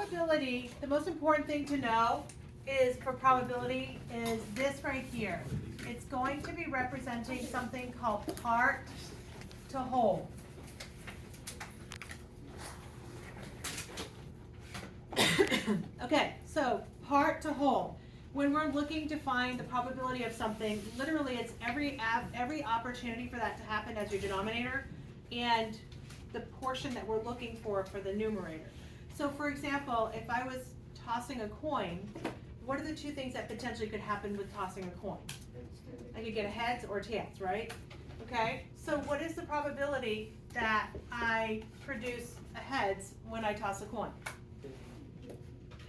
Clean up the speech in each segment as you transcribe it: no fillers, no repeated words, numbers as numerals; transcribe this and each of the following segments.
probability, the most important thing to know is for probability is this right here. It's going to be representing something called part to whole. Okay, so part to whole. When we're looking to find the probability of something, literally it's every opportunity for that to happen as your denominator and the portion that we're looking for the numerator. So for example, if I was tossing a coin, what are the two things that potentially could happen with tossing a coin? I could get a heads or tails, right? Okay, so what is the probability that I produce a heads when I toss a coin?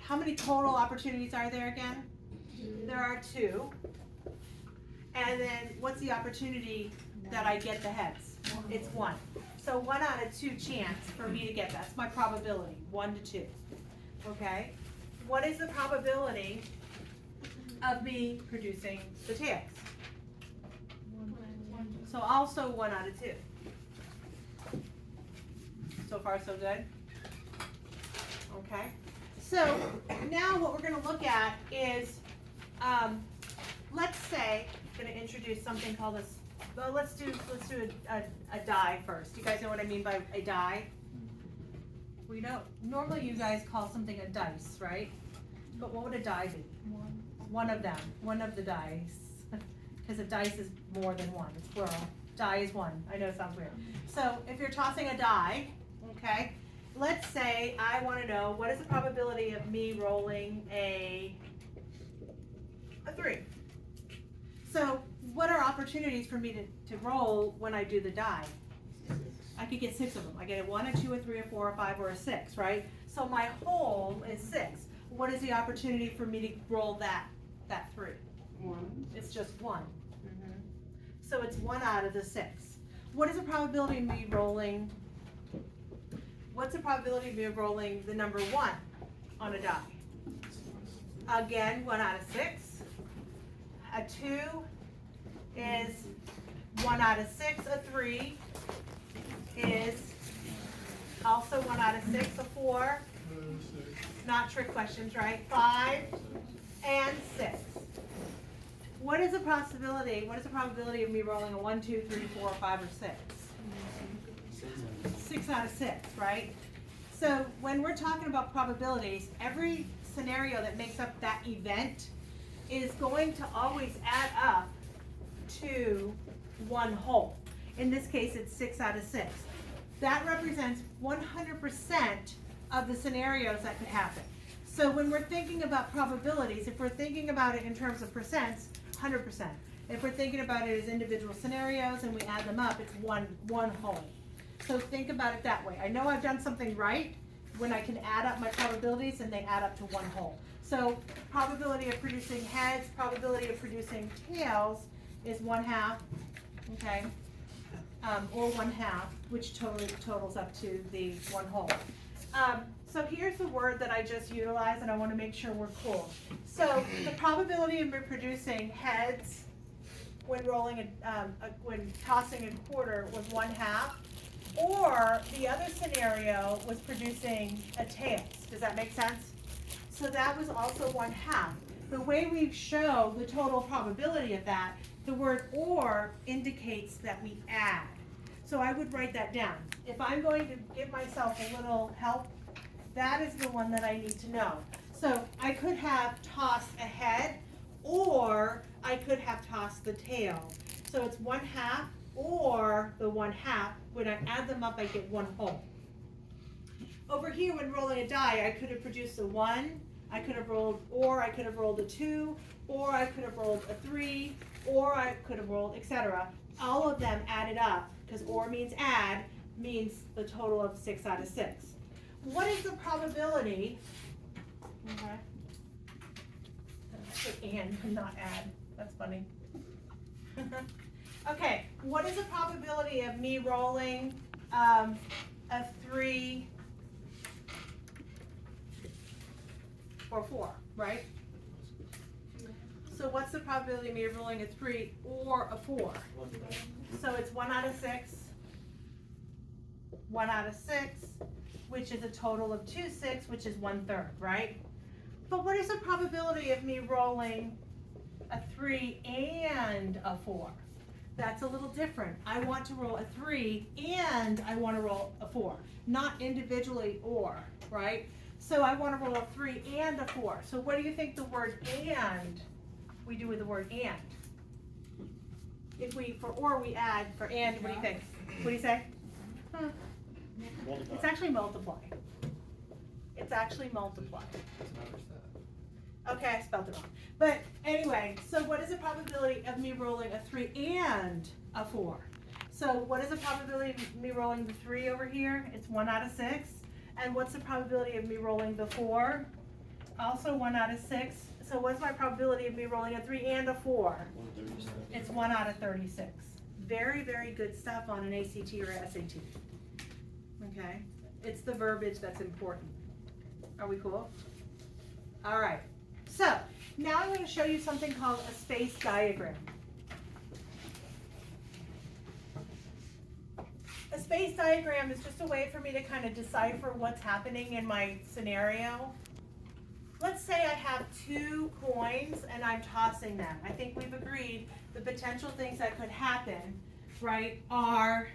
How many total opportunities are there again? There are 2. And then what's the opportunity that I get the heads? It's 1. So 1 out of 2 chance for me to get that. That's my probability, 1 to 2. Okay? What is the probability of me producing the tails? So also 1 out of 2. So far so good? Okay. So now what we're going to look at is, let's say, I'm going to introduce something called this. Well, let's do a die first. You guys know what I mean by a die? We know normally you guys call something a dice, right? But what would a die be? One of them. One of the dice. Because a dice is more than one. It's plural. Die is 1. I know it sounds weird. So if you're tossing a die, okay, let's say I want to know what is the probability of me rolling a 3. So what are opportunities for me to roll when I do the die? I could get 6 of them. I get a 1, a 2, a 3, a 4, a 5, or a 6, right? So my whole is 6. What is the opportunity for me to roll that 3? 1. It's just 1. Mm-hmm. So it's 1 out of the 6. What is the probability of me rolling? What's the probability of me rolling the number 1 on a die? Again, 1 out of 6. A 2 is 1 out of 6. A 3 is also 1 out of 6. A 4, not trick questions, right? 5 and 6. What is the possibility? What is the probability of me rolling a 1, 2, 3, 4, 5, or 6? 6 out of 6, right? So when we're talking about probabilities, every scenario that makes up that event is going to always add up to 1 whole. In this case, it's 6 out of 6. That represents 100% of the scenarios that could happen. So when we're thinking about probabilities, if we're thinking about it in terms of percents, 100%. If we're thinking about it as individual scenarios and we add them up, it's one whole. So think about it that way. I know I've done something right when I can add up my probabilities and they add up to 1 whole. So probability of producing heads, probability of producing tails is 1/2, okay, or 1/2, which totals up to the 1 whole. So here's the word that I just utilized, and I want to make sure we're cool. So the probability of me producing heads when rolling when tossing a quarter was 1/2, or the other scenario was producing a tails. Does that make sense? So that was also 1/2. The way we show the total probability of that, the word or indicates that we add. So I would write that down. If I'm going to give myself a little help, that is the one that I need to know. So I could have tossed a head, or I could have tossed the tail. So it's 1/2 or the 1/2. When I add them up, I get 1 whole. Over here, when rolling a die, I could have produced a 1, I could have rolled a 2, or I could have rolled a 3, or I could have rolled, etc. All of them added up, because or means add, means the total of 6 out of 6. What is the probability? Okay. And not add. That's funny. Okay, what is the probability of me rolling a 3 or 4, right? So what's the probability of me rolling a 3 or a 4? So it's 1 out of 6, 1 out of 6. which is a total of 2 6, which is 1/3, right? But what is the probability of me rolling a 3 and a 4? That's a little different. I want to roll a 3 and I want to roll a 4, not individually or, right? So I want to roll a 3 and a 4. So what do you think the word and we do with the word and? If we, for or we add, for and, what do you think? What do you say? It's actually multiply. It's actually multiply. Okay, I spelled it wrong. But anyway, so what is the probability of me rolling a 3 and a 4? So what is the probability of me rolling the 3 over here? It's 1 out of 6. And what's the probability of me rolling the 4? Also 1 out of 6. So what's my probability of me rolling a 3 and a 4? It's 1 out of 36. Very, very good stuff on an ACT or SAT. Okay? It's the verbiage that's important. Are we cool? All right. So now I'm going to show you something called a space diagram. A space diagram is just a way for me to kind of decipher what's happening in my scenario. Let's say I have 2 coins and I'm tossing them. I think we've agreed the potential things that could happen, right, are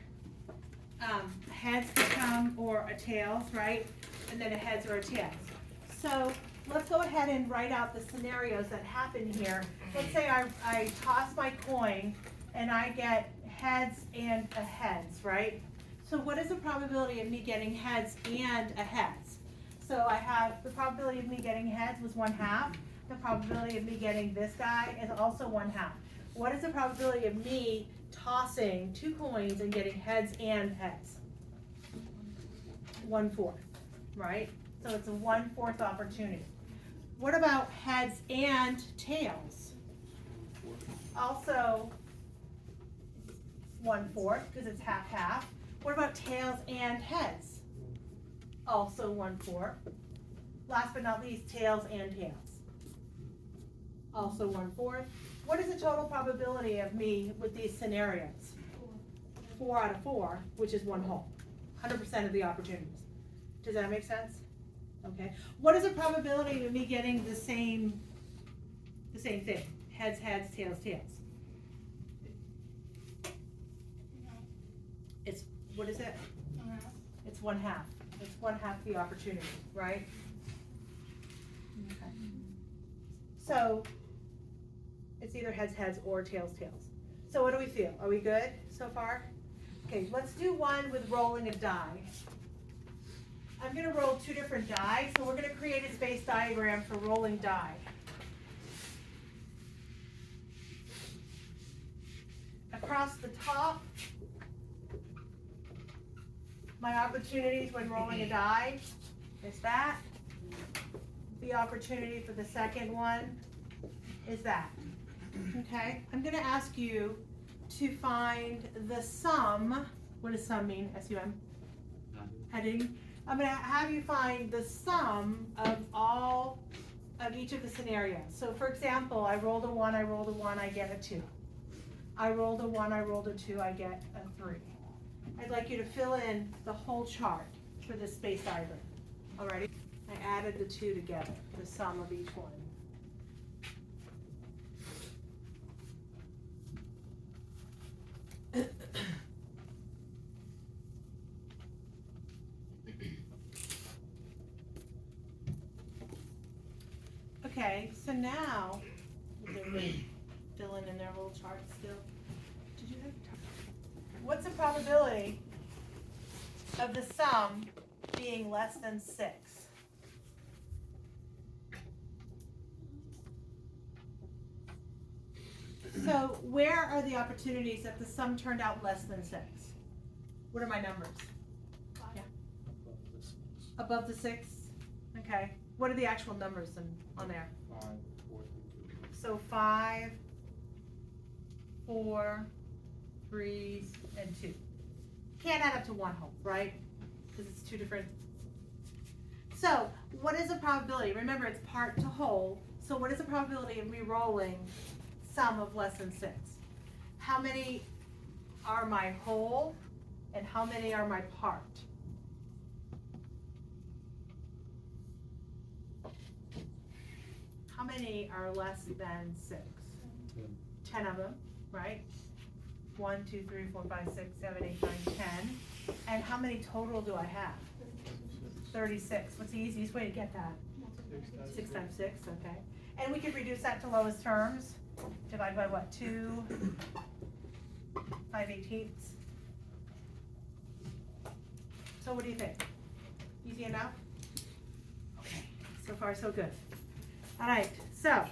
heads become or a tails, right, and then a heads or a tails. So let's go ahead and write out the scenarios that happen here. Let's say I toss my coin and I get heads and a heads, right? So what is the probability of me getting heads and a heads? So I have the probability of me getting heads was 1/2. The probability of me getting this guy is also 1/2. What is the probability of me tossing 2 coins and getting heads and heads? 1/4, right? So it's a 1/4 opportunity. What about heads and tails? Also 1/4 because it's 1/2. What about tails and heads? Also 1/4. Last but not least, tails and tails. Also 1/4. What is the total probability of me with these scenarios? 4 out of 4, which is 1 whole. 100% of the opportunities. Does that make sense? Okay. What is the probability of me getting the same thing? Heads, heads, tails, tails. It's, what is it? It's 1/2. It's 1/2 the opportunity, right? Okay. So it's either heads, heads, or tails, tails. So what do we feel? Are we good so far? Okay, let's do one with rolling a die. I'm going to roll 2 different die, so we're going to create a space diagram for rolling die. Across the top, my opportunities when rolling a die is that. The opportunity for the second one is that. Okay, I'm going to ask you to find the sum. What does sum mean? S-U-M? Heading. I'm going to have you find the sum of all of each of the scenarios. So for example, I rolled a 1, I rolled a 1, I get a 2. I rolled a 1, I rolled a 2, I get a 3. I'd like you to fill in the whole chart for this space diagram. Alrighty? I added the 2 together, the sum of each one. Okay, so now, is everybody filling in their little chart still? Did you have a chart? What's the probability of the sum being less than 6? So where are the opportunities that the sum turned out less than 6? What are my numbers? 5. Yeah. Above the 6? Okay. What are the actual numbers on there? 5, 4, 3, 2. So 5, 4, 3, and 2. Can't add up to 1 whole, right? Because it's 2 different. So what is the probability? Remember, it's part to whole. So what is the probability of me rolling sum of less than 6? How many are my whole and how many are my part? How many are less than 6? 10 of them, right? 1, 2, 3, 4, 5, 6, 7, 8, 9, 10. And how many total do I have? 36. What's the easiest way to get that? 6 times 6, okay. And we could reduce that to lowest terms. Divide by what? 2, 5/18. So what do you think? Easy enough? Okay, so far so good. All right, so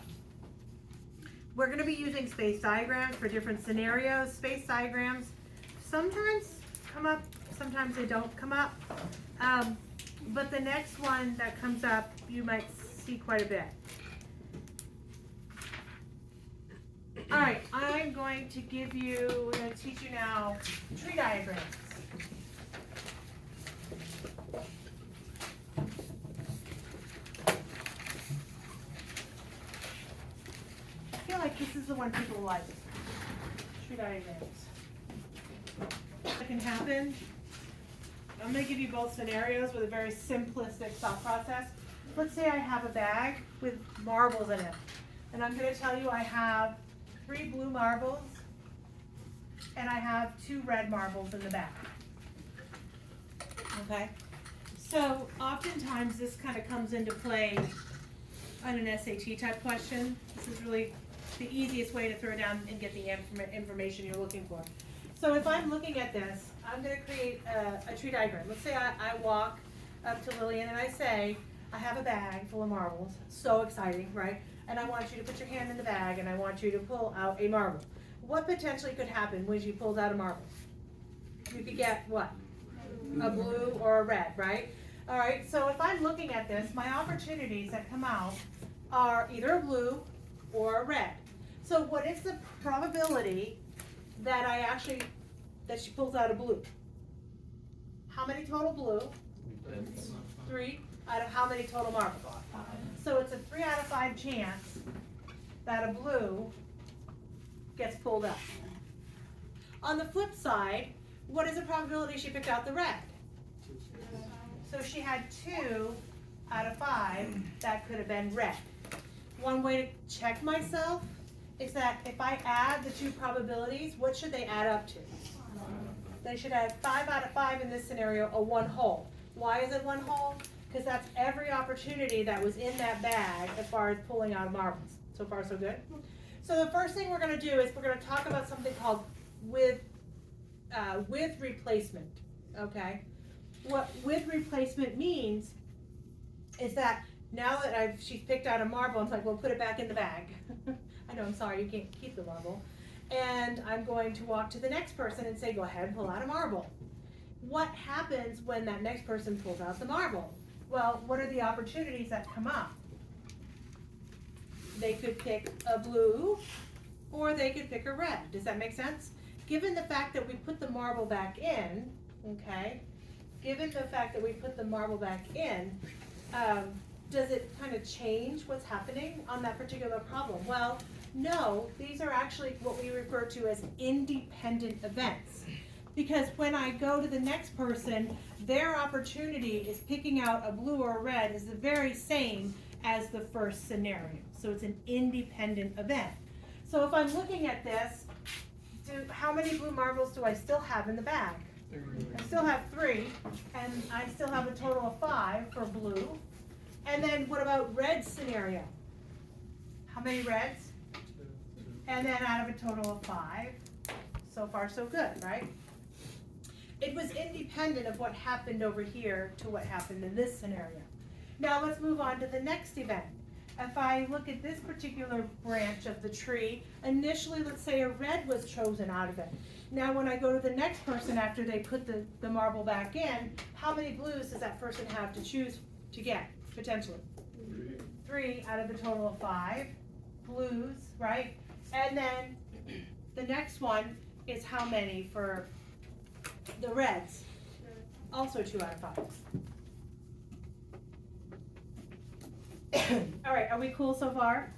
we're going to be using space diagrams for different scenarios. Space diagrams sometimes come up, sometimes they don't come up. But the next one that comes up, you might see quite a bit. All right, I'm going to give you, we're going to teach you now tree diagrams. I feel like this is the one people like, tree diagrams. What can happen, I'm going to give you both scenarios with a very simplistic thought process. Let's say I have a bag with marbles in it, and I'm going to tell you I have 3 blue marbles, and I have 2 red marbles in the bag. Okay? So oftentimes this kind of comes into play on an SAT type question. This is really the easiest way to throw down and get the information you're looking for. So if I'm looking at this, I'm going to create a tree diagram. Let's say I walk up to Lillian and I say, I have a bag full of marbles. So exciting, right? And I want you to put your hand in the bag and I want you to pull out a marble. What potentially could happen when you pulled out a marble? You could get what? A blue or a red, right? All right, so if I'm looking at this, my opportunities that come out are either a blue or a red. So what is the probability that that she pulls out a blue? How many total blue? 3 out of how many total marbles? 5. So it's a 3 out of 5 chance that a blue gets pulled up. On the flip side, what is the probability she picked out the red? So she had 2 out of 5 that could have been red. One way to check myself is that if I add the 2 probabilities, what should they add up to? They should add 5 out of 5 in this scenario, a 1 whole. Why is it 1 whole? Because that's every opportunity that was in that bag as far as pulling out marbles. So far, so good? So the first thing we're going to do is we're going to talk about something called with replacement, okay? What with replacement means is that now that she's picked out a marble, I'm like, well, put it back in the bag. I know, I'm sorry, you can't keep the marble. And I'm going to walk to the next person and say, go ahead and pull out a marble. What happens when that next person pulls out the marble? Well, what are the opportunities that come up? They could pick a blue or they could pick a red. Does that make sense? Given the fact that we put the marble back in, okay, given the fact that we put the marble back in, does it kind of change what's happening on that particular problem? Well, no, these are actually what we refer to as independent events. Because when I go to the next person, their opportunity is picking out a blue or a red is the very same as the first scenario. So it's an independent event. So if I'm looking at this, how many blue marbles do I still have in the bag? I still have 3, and I still have a total of 5 for blue. And then what about red scenario? How many reds? 2. And then out of a total of 5. So far so good, right? It was independent of what happened over here to what happened in this scenario. Now let's move on to the next event. If I look at this particular branch of the tree, initially let's say a red was chosen out of it. Now when I go to the next person after they put the marble back in, how many blues does that person have to choose to get, potentially? 3 out of the total of 5 blues, right? And then the next one is how many for the reds? Also 2 out of 5. All right, are we cool so far?